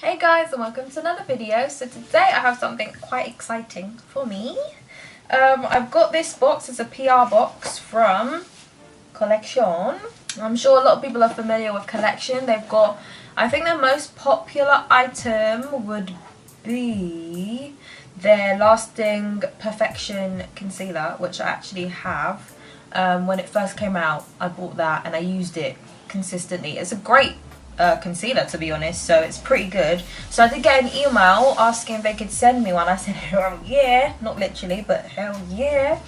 Hey guys, and welcome to another video. So today I have something quite exciting for me. I've got this box. It's a PR box from Collection. I'm sure a lot of people are familiar with Collection. They've got, I think their most popular item would be their Lasting Perfection Concealer, which I actually have. When it first came out, I bought that and I used it consistently. It's a great concealer, to be honest, so it's pretty good. So I did get an email asking if they could send me one. I said hell yeah, not literally, but hell yeah.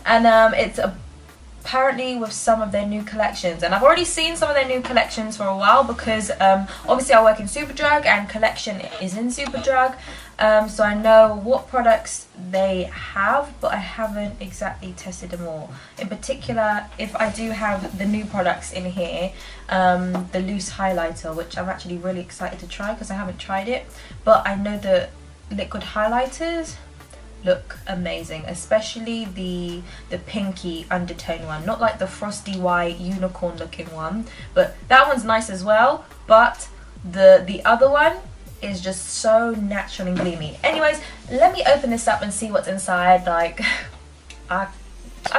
And it's apparently with some of their new collections, and I've already seen some of their new collections for a while because obviously I work in Superdrug and Collection is in Superdrug, so I know what products they have, but I haven't exactly tested them all. In particular, if I do have the new products in here, the loose highlighter, which I'm actually really excited to try because I haven't tried it, but I know the liquid highlighters look amazing, especially the pinky undertone one, not like the frosty white unicorn looking one, but that one's nice as well, but the other one is just so natural and gleamy. Anyways, let me open this up and see what's inside. Like I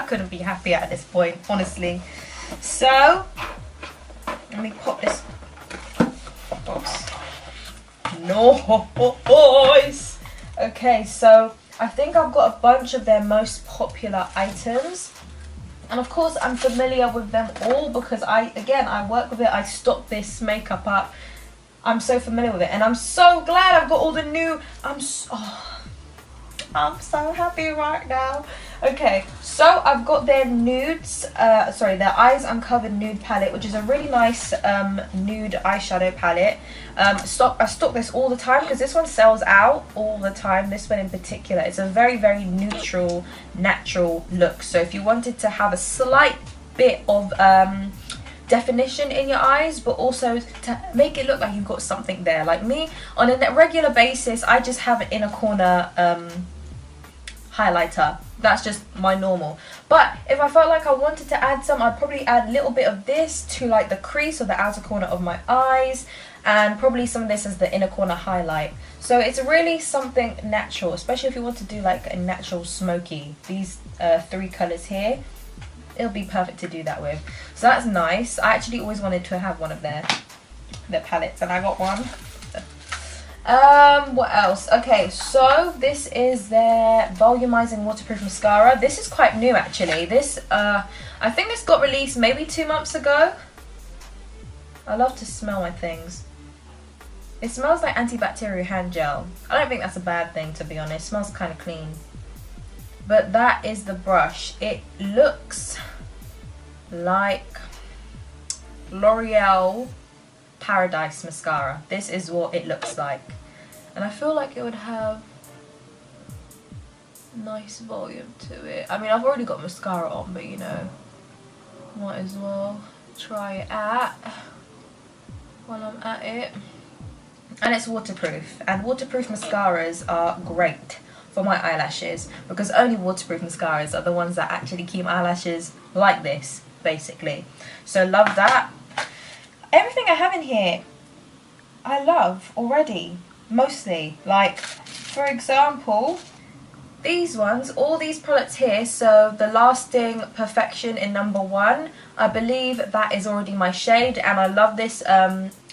couldn't be happier at this point, honestly. So let me pop this box. Noise. Okay, so I think I've got a bunch of their most popular items, and of course I'm familiar with them all because I work with it. I stock this makeup up. I'm so familiar with it, and I'm so glad I've got all the new. I'm so happy right now. Okay, so I've got their nudes, their Eyes Uncovered Nude Palette, which is a really nice nude eyeshadow palette. I stock this all the time because this one sells out all the time, this one in particular. It's a very, very neutral, natural look. So if you wanted to have a slight bit of definition in your eyes, but also to make it look like you've got something there. Like me, on a regular basis, I just have an inner corner highlighter. That's just my normal. But if I felt like I wanted to add some, I'd probably add a little bit of this to like the crease or the outer corner of my eyes, and probably some of this as the inner corner highlight. So it's really something natural, especially if you want to do like a natural smoky. These three colours here, it'll be perfect to do that with. So that's nice. I actually always wanted to have one of their palettes, and I got one. What else? Okay, so this is their volumizing waterproof mascara. This is quite new actually. This I think this got released maybe 2 months ago. I love to smell my things. It smells like antibacterial hand gel. I don't think that's a bad thing, to be honest. It smells kind of clean. But that is the brush. It looks like L'Oreal Paradise mascara. This is what it looks like, and I feel like it would have nice volume to it. I mean, I've already got mascara on, but you know, might as well try it out while I'm at it. And it's waterproof, and waterproof mascaras are great for my eyelashes because only waterproof mascaras are the ones that actually keep my eyelashes like this, basically. So love that. Everything I have in here I love already, mostly. Like, for example, these ones, all these products here. So the Lasting Perfection in #1, I believe that is already my shade, and I love this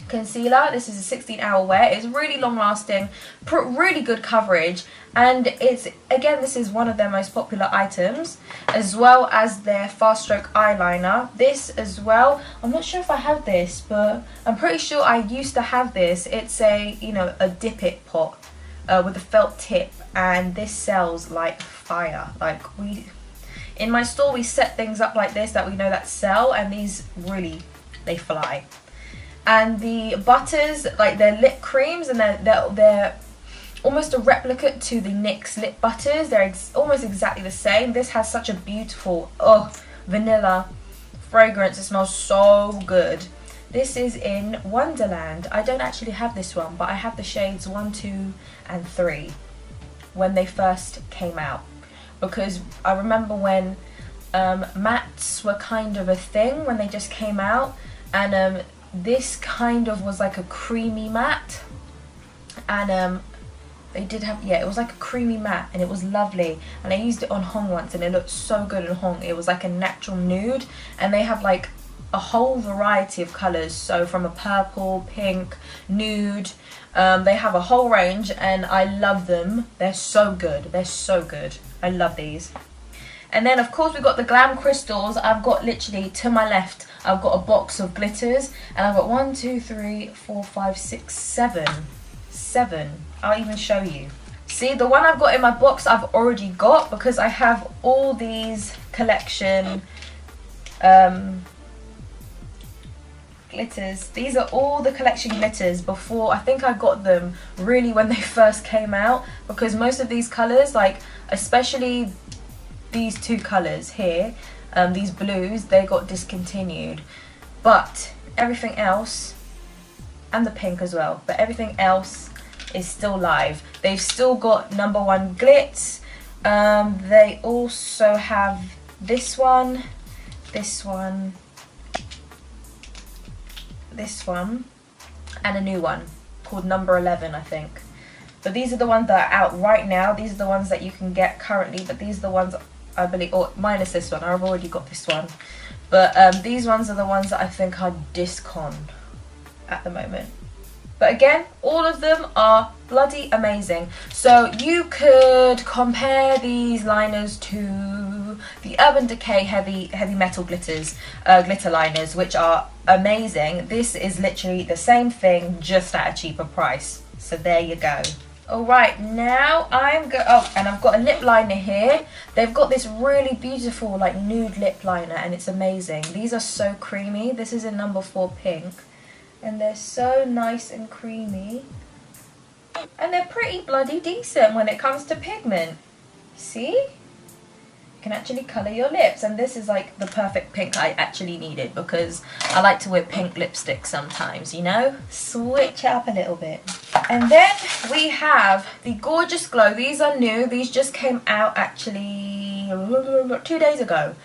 concealer. This is a 16-hour wear. It's really long lasting, really good coverage, and it's, again, this is one of their most popular items, as well as their fast stroke eyeliner. This as well, I'm not sure if I have this, but I'm pretty sure I used to have this. It's a, you know, a dip it pot with a felt tip, and this sells like fire. Like, in my store we set things up like this that we know that sell, and these really, they fly. And the butters, like their lip creams, and they're almost a replica to the NYX lip butters. They're almost exactly the same. This has such a beautiful vanilla fragrance. It smells so good. This is in Wonderland. I don't actually have this one, but I have the shades 1, 2 and 3 when they first came out, because I remember when mattes were kind of a thing when they just came out, and this kind of was like a creamy matte. And they did have, yeah, it was like a creamy matte and it was lovely, and I used it on Hong once and it looked so good on Hong. It was like a natural nude, and they have like a whole variety of colours, so from a purple, pink, nude, they have a whole range and I love them. They're so good, they're so good. I love these. And then of course we've got the glam crystals. I've got literally to my left, I've got a box of glitters, and I've got 1, 2, 3, 4, 5, 6, 7. I'll even show you. See, the one I've got in my box I've already got, because I have all these collection glitters. These are all the collection glitters before. I think I got them really when they first came out, because most of these colours, like especially these two colours here, these blues, they got discontinued. But everything else, and the pink as well, but everything else is still live. They've still got #1 glitz. They also have this one, this one, this one, and a new one called #11, I think. But these are the ones that are out right now. These are the ones that you can get currently, but these are the ones I believe, or minus this one, I've already got this one. But these ones are the ones that I think are discon at the moment. But again, all of them are bloody amazing. So you could compare these liners to the Urban Decay heavy metal glitters, glitter liners, which are amazing. This is literally the same thing, just at a cheaper price. So there you go. Alright, now and I've got a lip liner here. They've got this really beautiful like nude lip liner, and it's amazing. These are so creamy. This is in #4 pink. And they're so nice and creamy, and they're pretty bloody decent when it comes to pigment. See, you can actually colour your lips, and this is like the perfect pink I actually needed, because I like to wear pink lipstick sometimes, you know, switch it up a little bit. And then we have the Gorgeous Glow. These are new, these just came out actually 2 days ago.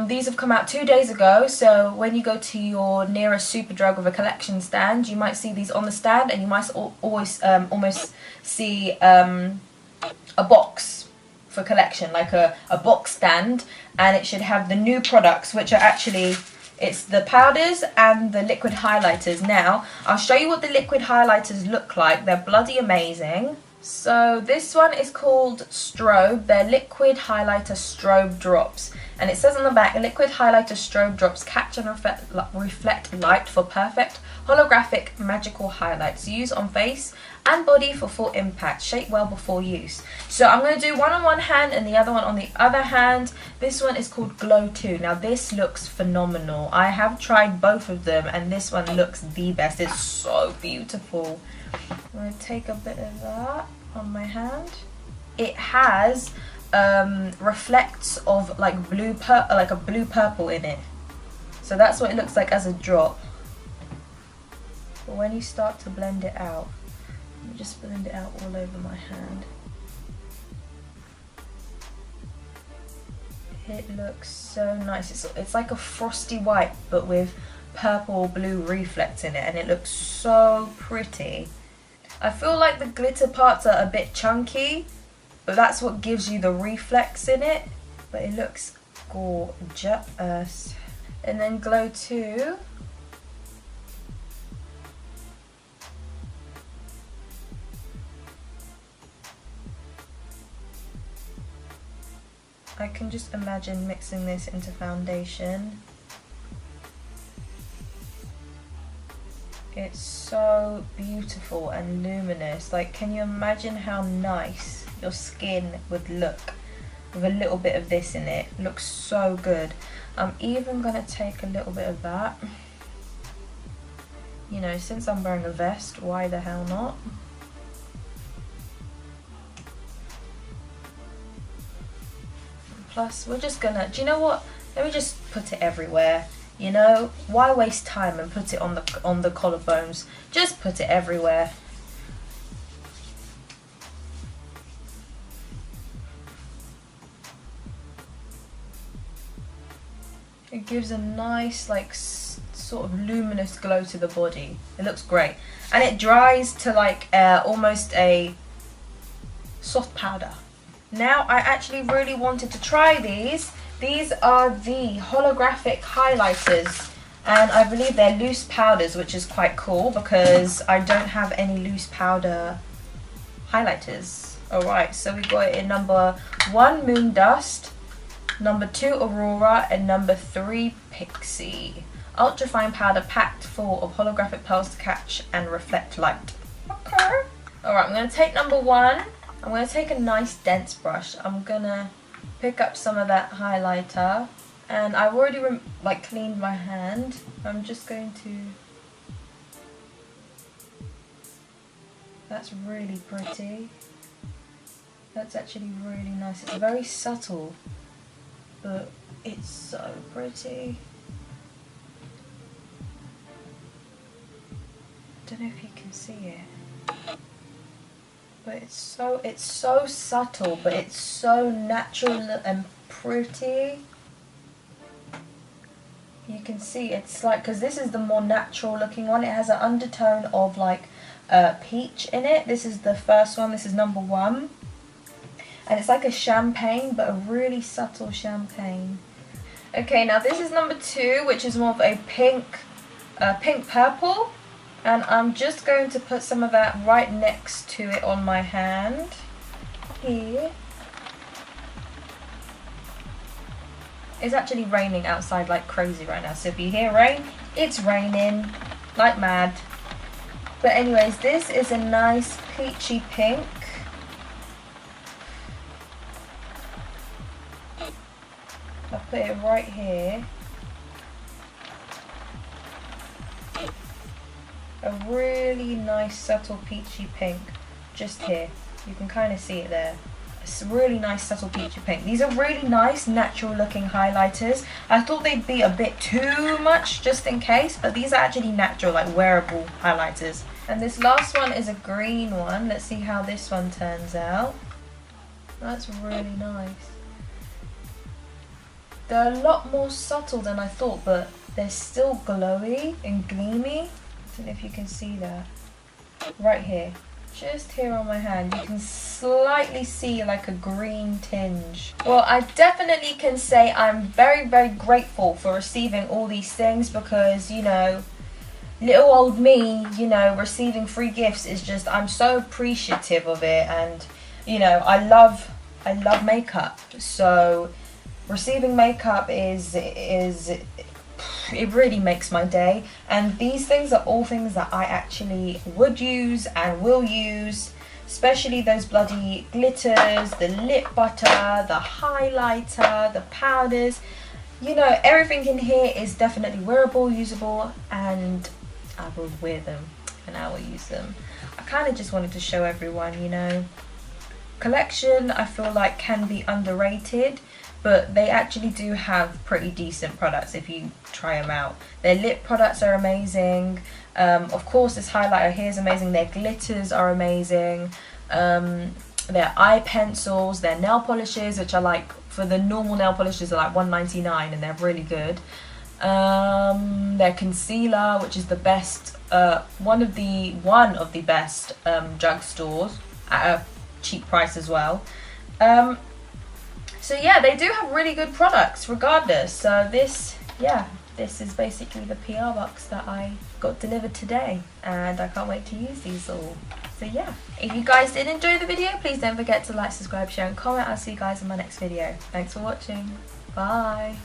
These have come out 2 days ago, so when you go to your nearest Superdrug with a collection stand, you might see these on the stand, and you might always almost see a box for collection, like a box stand, and it should have the new products, which are actually, it's the powders and the liquid highlighters. Now, I'll show you what the liquid highlighters look like. They're bloody amazing. So this one is called Strobe. They're liquid highlighter strobe drops. And it says on the back, liquid highlighter strobe drops catch and reflect light for perfect holographic magical highlights. Use on face and body for full impact. Shake well before use. So I'm going to do one on one hand and the other one on the other hand. This one is called Glow 2. Now this looks phenomenal. I have tried both of them and this one looks the best. It's so beautiful. I'm going to take a bit of that on my hand. It has reflects of like a blue purple in it. So that's what it looks like as a drop. But when you start to blend it out, let me just blend it out all over my hand. It looks so nice. It's like a frosty white but with purple blue reflects in it, and it looks so pretty. I feel like the glitter parts are a bit chunky, but that's what gives you the reflex in it. But it looks gorgeous. And then Glow 2. I can just imagine mixing this into foundation. It's so beautiful and luminous. Like, can you imagine how nice your skin would look with a little bit of this in it? It looks so good. I'm even gonna take a little bit of that. You know, since I'm wearing a vest, why the hell not? Plus, we're just gonna, do you know what? Let me just put it everywhere. You know, why waste time and put it on the collarbones? Just put it everywhere. It gives a nice like sort of luminous glow to the body. It looks great. And it dries to like almost a soft powder. Now I actually really wanted to try these. These are the holographic highlighters. And I believe they're loose powders, which is quite cool because I don't have any loose powder highlighters. Alright, so we got it in number 1 Moon Dust, number 2 Aurora, and number 3 Pixie. Ultrafine powder packed full of holographic pearls to catch and reflect light. Okay. Alright, I'm going to take number 1. I'm going to take a nice dense brush. I'm going to pick up some of that highlighter. And I've already cleaned my hand. I'm just going to... That's really pretty. That's actually really nice. It's very subtle, but it's so pretty. Don't know if you can see it, but it's so subtle, but it's so natural and pretty. You can see it's like, because this is the more natural looking one. It has an undertone of like peach in it. This is the first one. This is number 1. And it's like a champagne, but a really subtle champagne. Okay, now this is number 2, which is more of a pink purple. And I'm just going to put some of that right next to it on my hand. Here. It's actually raining outside like crazy right now. So if you hear rain, it's raining like mad. But anyways, this is a nice peachy pink. I'll put it right here. A really nice subtle peachy pink just here. You can kind of see it there. It's a really nice subtle peachy pink. These are really nice natural looking highlighters. I thought they'd be a bit too much just in case, but these are actually natural, like wearable highlighters. And this last one is a green one. Let's see how this one turns out. That's really nice. They're a lot more subtle than I thought, but they're still glowy and gleamy. I don't know if you can see that. Right here. Just here on my hand, you can slightly see like a green tinge. Well, I definitely can say I'm very, very grateful for receiving all these things because, you know, little old me, you know, receiving free gifts is just, I'm so appreciative of it. And, you know, I love makeup. So receiving makeup is it really makes my day. And these things are all things that I actually would use and will use, especially those bloody glitters, the lip butter, the highlighter, the powders. You know, everything in here is definitely wearable, usable, and I will wear them and I will use them. I kind of just wanted to show everyone, you know, collection I feel like can be underrated, but they actually do have pretty decent products if you try them out. Their lip products are amazing. Of course, this highlighter here is amazing. Their glitters are amazing. Their eye pencils, their nail polishes, which are like, for the normal nail polishes are like $1.99 and they're really good. Their concealer, which is the best, one of the best drugstores at a cheap price as well. So yeah, they do have really good products regardless. So this is basically the PR box that I got delivered today, and I can't wait to use these all. So yeah, if you guys did enjoy the video, please don't forget to like, subscribe, share and comment. I'll see you guys in my next video. Thanks for watching. Bye.